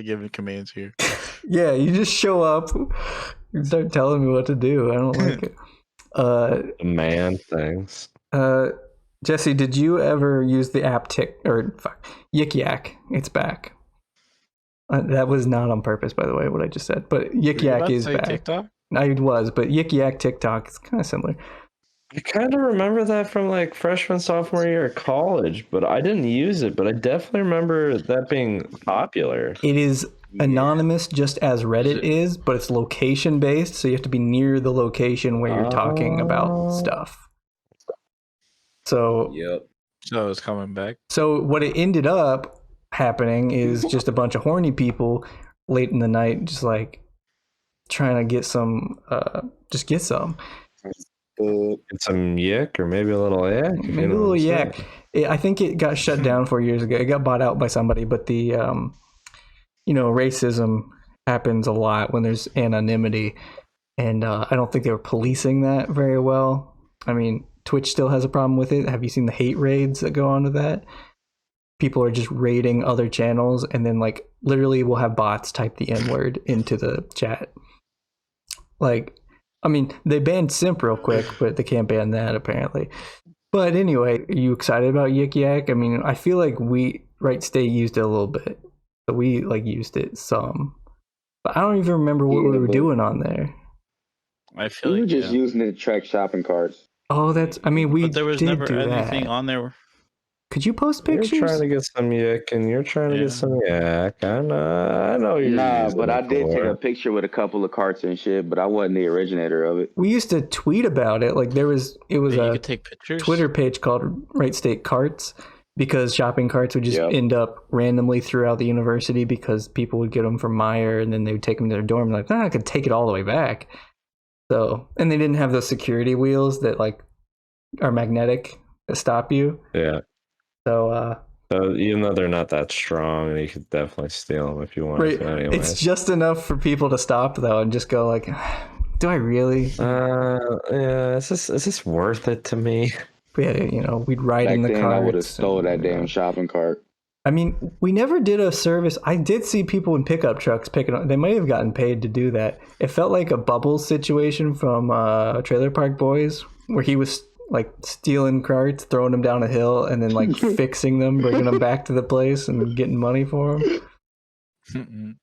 giving commands here. Yeah, you just show up and start telling me what to do. I don't like it. Man things. Jesse, did you ever use the app Yik Yak? It's back. That was not on purpose, by the way, what I just said. But Yik Yak is back. TikTok? I was, but Yik Yak TikTok is kind of similar. I kind of remember that from like freshman, sophomore year of college, but I didn't use it. But I definitely remember that being popular. It is anonymous, just as Reddit is, but it's location based, so you have to be near the location where you're talking about stuff. So, Yep. So it's coming back. So what it ended up happening is just a bunch of horny people late in the night, just like trying to get some, just get some. Get some yick or maybe a little yak. if you Maybe a know little what I'm yak. saying. I think it got shut down 4 years ago. It got bought out by somebody, but the, racism happens a lot when there's anonymity. and I don't think they were policing that very well. I mean, Twitch still has a problem with it. Have you seen the hate raids that go on with that? People are just raiding other channels, and then like literally we'll have bots type the N-word into the chat. Like, I mean, they banned Simp real quick, but they can't ban that apparently. But anyway, are you excited about Yik Yak? I mean, I feel like we Right State used it a little bit, so we like used it some. But I don't even remember what we were doing on there. I feel We were like just using it to track shopping carts. Oh, I mean, we but there was did never do anything that. on there. Could you post You're pictures? trying to get some Yik, and you're trying to get some Yak. I know you're Nah, using but it I did take for. a picture with a couple of carts and shit, but I wasn't the originator of it. We used to tweet about it. Like it was You a could take pictures. Twitter page called Right State Carts, because shopping carts would just end up randomly throughout the university because people would get them from Meyer and then they would take them to their dorm. Like, I could take it all the way back. So, and they didn't have those security wheels that like are magnetic to stop you. Yeah. So even though they're not that strong, you could definitely steal them if you wanted to. Anyway, it's just enough for people to stop though and just go like, do I really? Yeah. Is this worth it to me? Yeah, we'd ride Back in the then, carts. I would have stole that damn shopping cart. I mean, we never did a service. I did see people in pickup trucks picking up. They might have gotten paid to do that. It felt like a Bubbles situation from Trailer Park Boys, where he was like stealing carts, throwing them down a hill, and then like fixing them, bringing them back to the place, and getting money for them.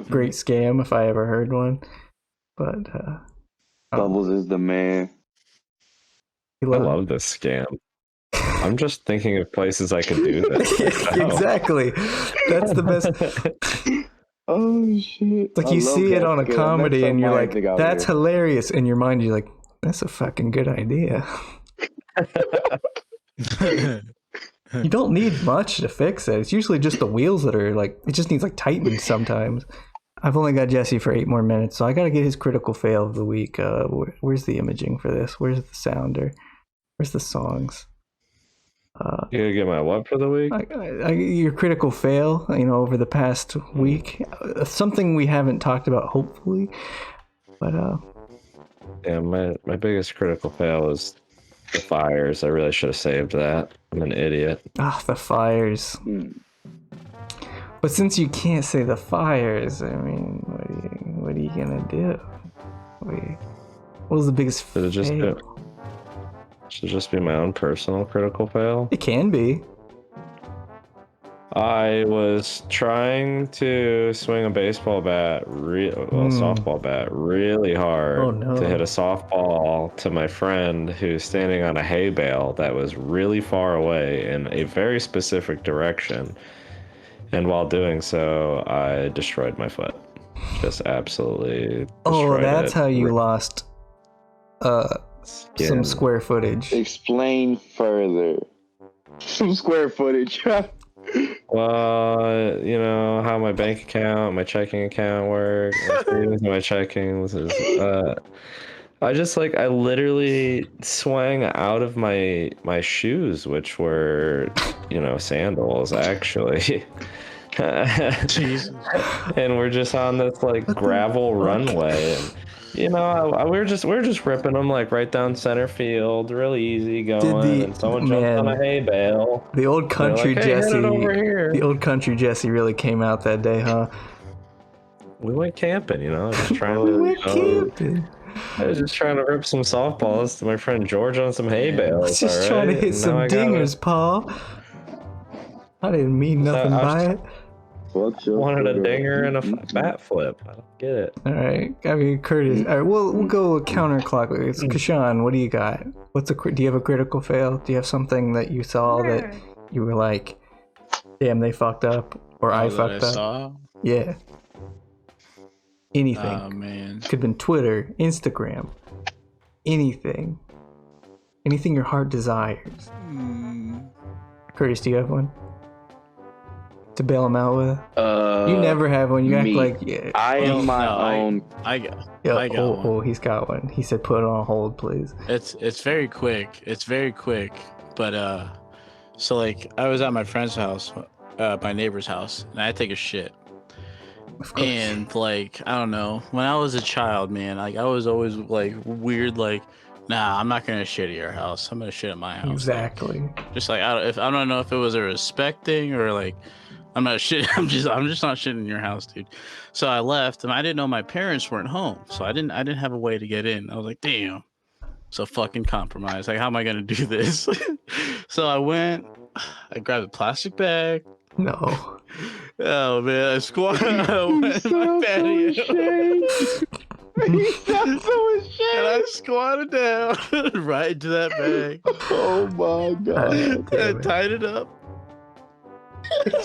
Great scam if I ever heard one. But Bubbles is the man. I love this scam. I'm just thinking of places I could do this. Exactly. That's the best. Oh shit! Like you see it on a comedy and you're like, that's hilarious. In your mind, you're like, that's a fucking good idea. You don't need much to fix it. It's usually just the wheels that are like, it just needs like tightening sometimes. I've only got Jesse for 8 more minutes, so I got to get his critical fail of the week. Where's the imaging for this? Where's the sounder? Where's the songs? You gonna get my what for the week? Your critical fail, over the past week. Something we haven't talked about, hopefully. But yeah, my biggest critical fail is the fires. I really should have saved that. I'm an idiot. The fires. But since you can't say the fires, I mean, what are you gonna do? What was the biggest fail? Should it just be my own personal critical fail? It can be. I was trying to swing a baseball bat, softball bat, really hard to hit a softball to my friend who's standing on a hay bale that was really far away in a very specific direction. And while doing so, I destroyed my foot. Just absolutely destroyed that's it. how you lost some square footage. Explain further. Some square footage. Well, how my bank account, my checking account work, my checkings is, I literally swang out of my shoes, which were, sandals actually. Jesus. And we're just on this gravel runway, and we're just ripping them right down center field, really easy going. And someone jumped on a hay bale. The old country Jesse. Over here. The old country Jesse really came out that day, huh? We went camping, just trying camping. I was just trying to rip some softballs to my friend George on some hay bales. Just trying to hit some dingers, Paul. I didn't mean nothing by it. Wanted a dinger and a bat flip. I don't get it. All right, I mean Kurtis. All right, we'll go counterclockwise. It's Kishan. What do you got? Do you have a critical fail? Do you have something that you saw that you were like, damn, they fucked up, or I fucked up? Saw? Yeah. Anything. Oh man. Could have been Twitter, Instagram, anything. Anything your heart desires. Kurtis, do you have one? To bail him out with? You never have one. You act like I am my own. I got one. Oh, he's got one. He said, "Put it on hold, please." It's very quick. But so I was at my friend's house, my neighbor's house, and I had to take a shit. Of course. And like, I don't know, when I was a child, man, like I was always like weird, like, nah, I'm not gonna shit at your house. I'm gonna shit at my house. Exactly. Like, just like I don't know if it was a respect thing or like I'm not shit. I'm just not shitting in your house, dude. So I left, and I didn't know my parents weren't home, so I didn't have a way to get in. I was like, damn. So fucking compromise. Like, how am I gonna do this? So I went. I grabbed a plastic bag. No. Oh man, I squatted. I went in my patio. He sounds so ashamed. And I squatted down right into that bag. Oh my god. I tied it up.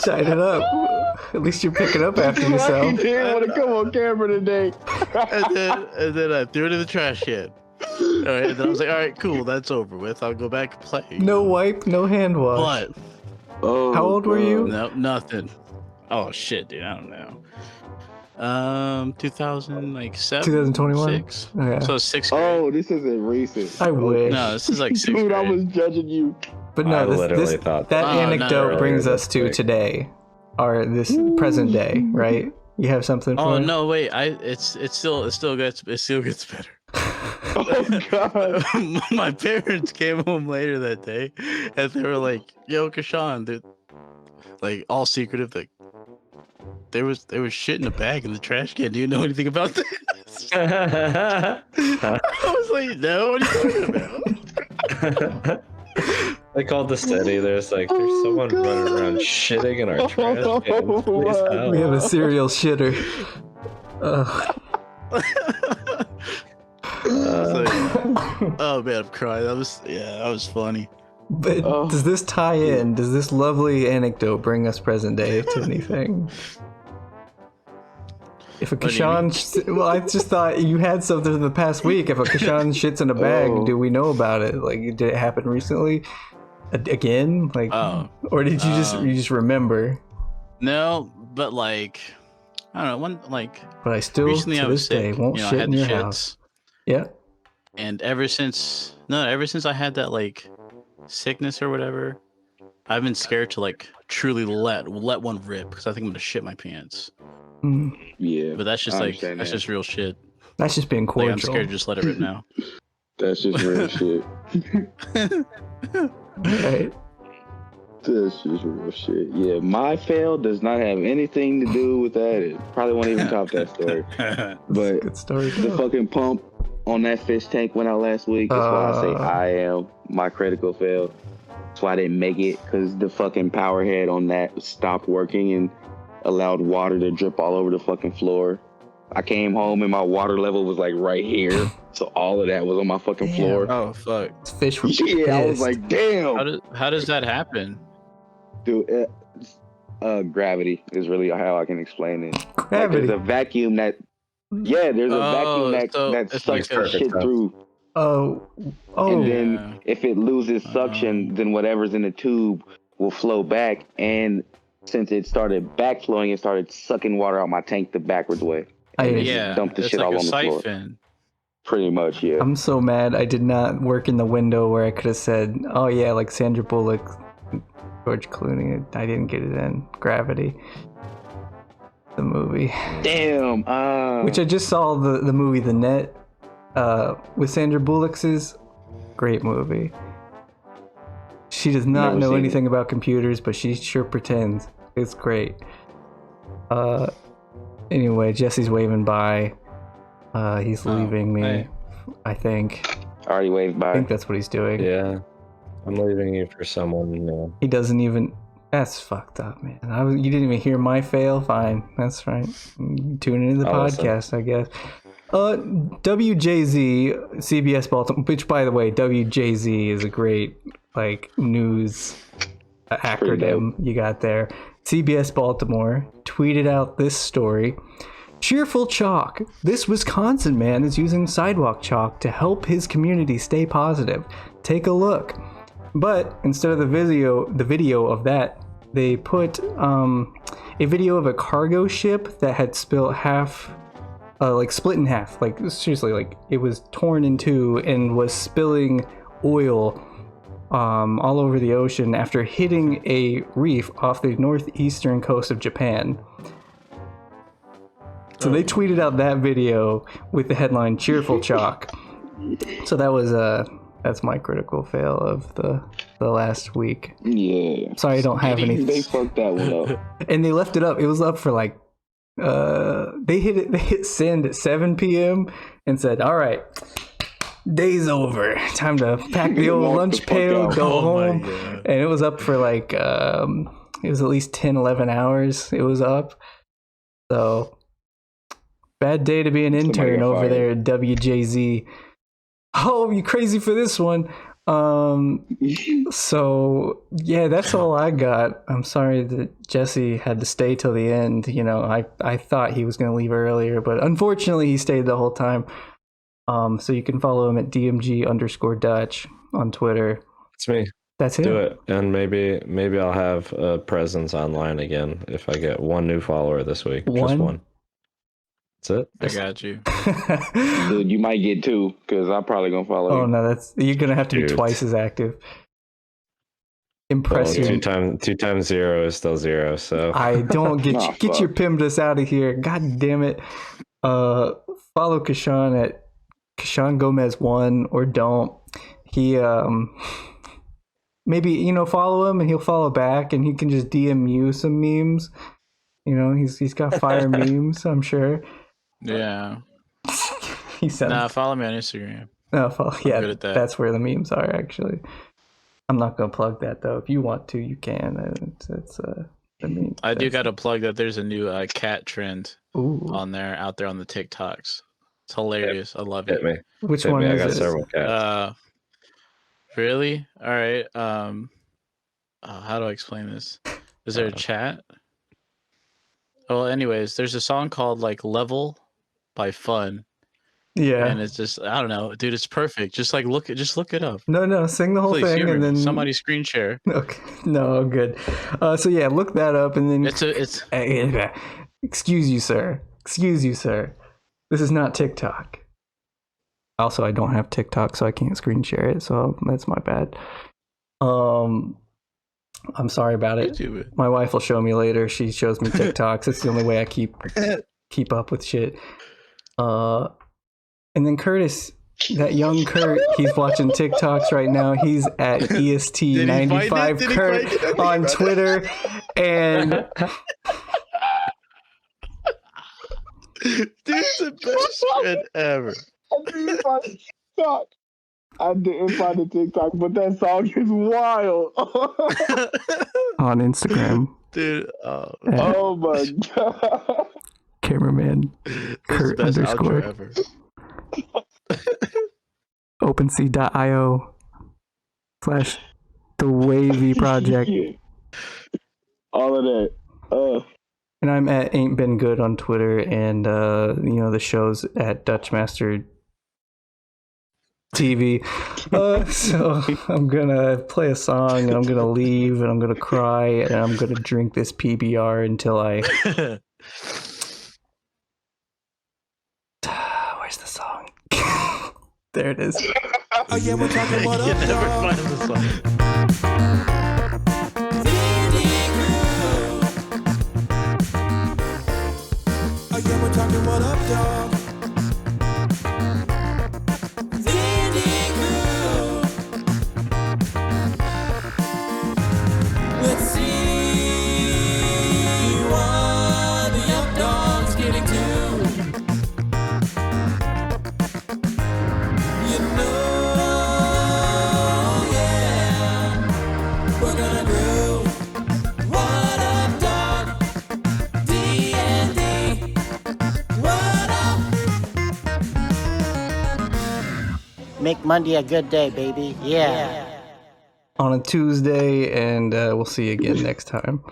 Tied it up. At least you're picking up after He yourself. didn't want to come on camera today. and then I threw it in the trash can. All right, and then I was like, all right, cool, that's over with. I'll go back and play. No wipe, no hand wash. But Oh, How old were you? no, nothing. Oh shit, dude, I don't know. 2007, 2021? 6. Okay. So 6th grade. Oh, this isn't recent. I wish. No, this is like 6th Dude, I grade. was judging you. But I no, literally this thought that that. Oh, no, anecdote no, brings no, us to that's today, or this present day, right? You have something for Oh it? no, wait! It still gets better. Oh god. My parents came home later that day, and they were like, "Yo, Kishan, dude," like all secretive. Like there was shit in a bag in the trash can. Do you know anything about this? I was like, "No, what are you talking about?" They called the city. There's like, there's someone running around shitting in our trash can. Please help. We have a serial shitter. So, yeah. Oh man, I'm crying. That was funny. But does this tie in? Does this lovely anecdote bring us present day to anything? If a What do you Kishan, well, I just thought you had something in the past week. If a Kishan shits in a bag, do we know about it? Like, did it happen recently? Again? Like, or did you just remember? No, but like, I don't know. One like, But I still, recently to I was this day, sick. won't You know, I shit had in the your shits. house. Yeah. And ever since I had that like sickness or whatever, I've been scared to like truly let one rip because I think I'm gonna shit my pants. Mm. Yeah. But that's just I like understand that's that. just real shit. That's just being Like cordial. I'm scared to just let it rip now. That's just real shit. Right. That's just real shit. Yeah, my fail does not have anything to do with that. It probably won't even top that story. But Good story. the Though. fucking pump on that fish tank went out last week. That's why I say I am my critical fail. That's why I didn't make it, because the fucking power head on that stopped working and allowed water to drip all over the fucking floor. I came home and my water level was like right here. So all of that was on my fucking floor. Oh fuck! This fish was Yeah, I was pissed. like, damn. How does that happen? Dude, gravity is really how I can explain it. Like, Gravity. there's a vacuum that, there's a vacuum so that it's sucks like a- shit through. Oh. And Yeah. then if it loses suction, then whatever's in the tube will flow back. And since it started backflowing, it started sucking water out my tank the backwards way. And it just Yeah, dumped the it's shit like all a on the floor. siphon. Pretty much, yeah. I'm so mad I did not work in the window where I could have said, oh yeah, like Sandra Bullock, George Clooney. I didn't get it in. Gravity. The movie. Damn. Which I just saw the movie The Net with Sandra Bullock's. Great movie. She does not Never know seen anything about computers, but she sure pretends. It's great. Anyway, Jesse's waving by. He's leaving me. hey. I think. Already waved I by. think that's what he's doing. Yeah. I'm leaving you for someone new. He doesn't even. That's fucked up, man. You didn't even hear my fail. Fine, that's right. Tune into the I'll listen. podcast, I guess. WJZ, CBS Baltimore. Which, by the way, WJZ is a great like news acronym you got there. CBS Baltimore tweeted out this story. Cheerful chalk. This Wisconsin man is using sidewalk chalk to help his community stay positive. Take a look. But instead of the video of that, they put a video of a cargo ship that had split in half. Like seriously, like it was torn in two and was spilling oil all over the ocean after hitting a reef off the northeastern coast of Japan. So they tweeted out that video with the headline "Cheerful Chalk." So that was that's my critical fail of the last week. Yeah. Sorry, I don't have any. They fucked that one up. And they left it up. It was up for like they hit send at 7 p.m. and said, "All right, day's over. Time to pack the old lunch pail, go home." And it was up for like it was at least 10, 11 hours. It was up. So bad day to be an intern over there at WJZ. Oh, you crazy for this one. So yeah, that's all I got. I'm sorry that Jesse had to stay till the end. You know, I thought he was going to leave earlier, but unfortunately he stayed the whole time. So you can follow him at DMG_Dutch on Twitter. It's me. That's it. Do it, and maybe I'll have a presence online again if I get one new follower this week. Just one. That's it. I got you. Dude, you might get 2 because I'm probably gonna follow you. Oh no, you're gonna have to be twice as active. Impressive. Well, 2 times 0 is still 0. So I don't get your PIMDUS out of here. God damn it. Follow Kishan at Kishan Gomez 1 or don't. He maybe follow him and he'll follow back and he can just DM you some memes. He's got fire memes, I'm sure. Yeah. He sounds. Follow me on Instagram. No, yeah, good at that. That's where the memes are actually. I'm not gonna plug that though. If you want to, you can. It's the meme. I do got to plug that there's a new cat trend out there on the TikToks. It's hilarious. I love it. Hit me. Which one is I got it? several cats. Really? All right. How do I explain this? Is there a chat? Well, anyways, there's a song called like Level by Fun. Yeah. And it's just, I don't know, dude, it's perfect. Just look it up. No, sing the whole thing and then somebody screen share. Okay. No, good. So yeah, look that up and then it's Excuse you, sir. This is not TikTok. Also, I don't have TikTok, so I can't screen share it, so that's my bad. I'm sorry about it. YouTube. My wife will show me later. She shows me TikToks. It's the only way I keep up with shit. And then Kurtis, that young Kurt, he's watching TikToks right now. He's at EST95 Kurt on Twitter. And dude, it's the best trend ever. I didn't find the TikTok, but that song is wild. On Instagram. Dude, oh my god. Cameraman Kurt _ ever. OpenSea.io/the Wavy Project. All of that. And I'm at Ain't Been Good on Twitter, and the show's at Dutchmaster TV. So I'm gonna play a song, and I'm gonna leave, and I'm gonna cry, and I'm gonna drink this PBR until I. Where's the song? There it is. Oh yeah, we're talking about You never UpDawg. find the song. Oh yeah, we're talking about UpDawg. Let's see what the UpDawg's getting to. We're gonna groove. What up, dog? D&D. What up? Make Monday a good day, baby. Yeah. On a Tuesday, and we'll see you again next time.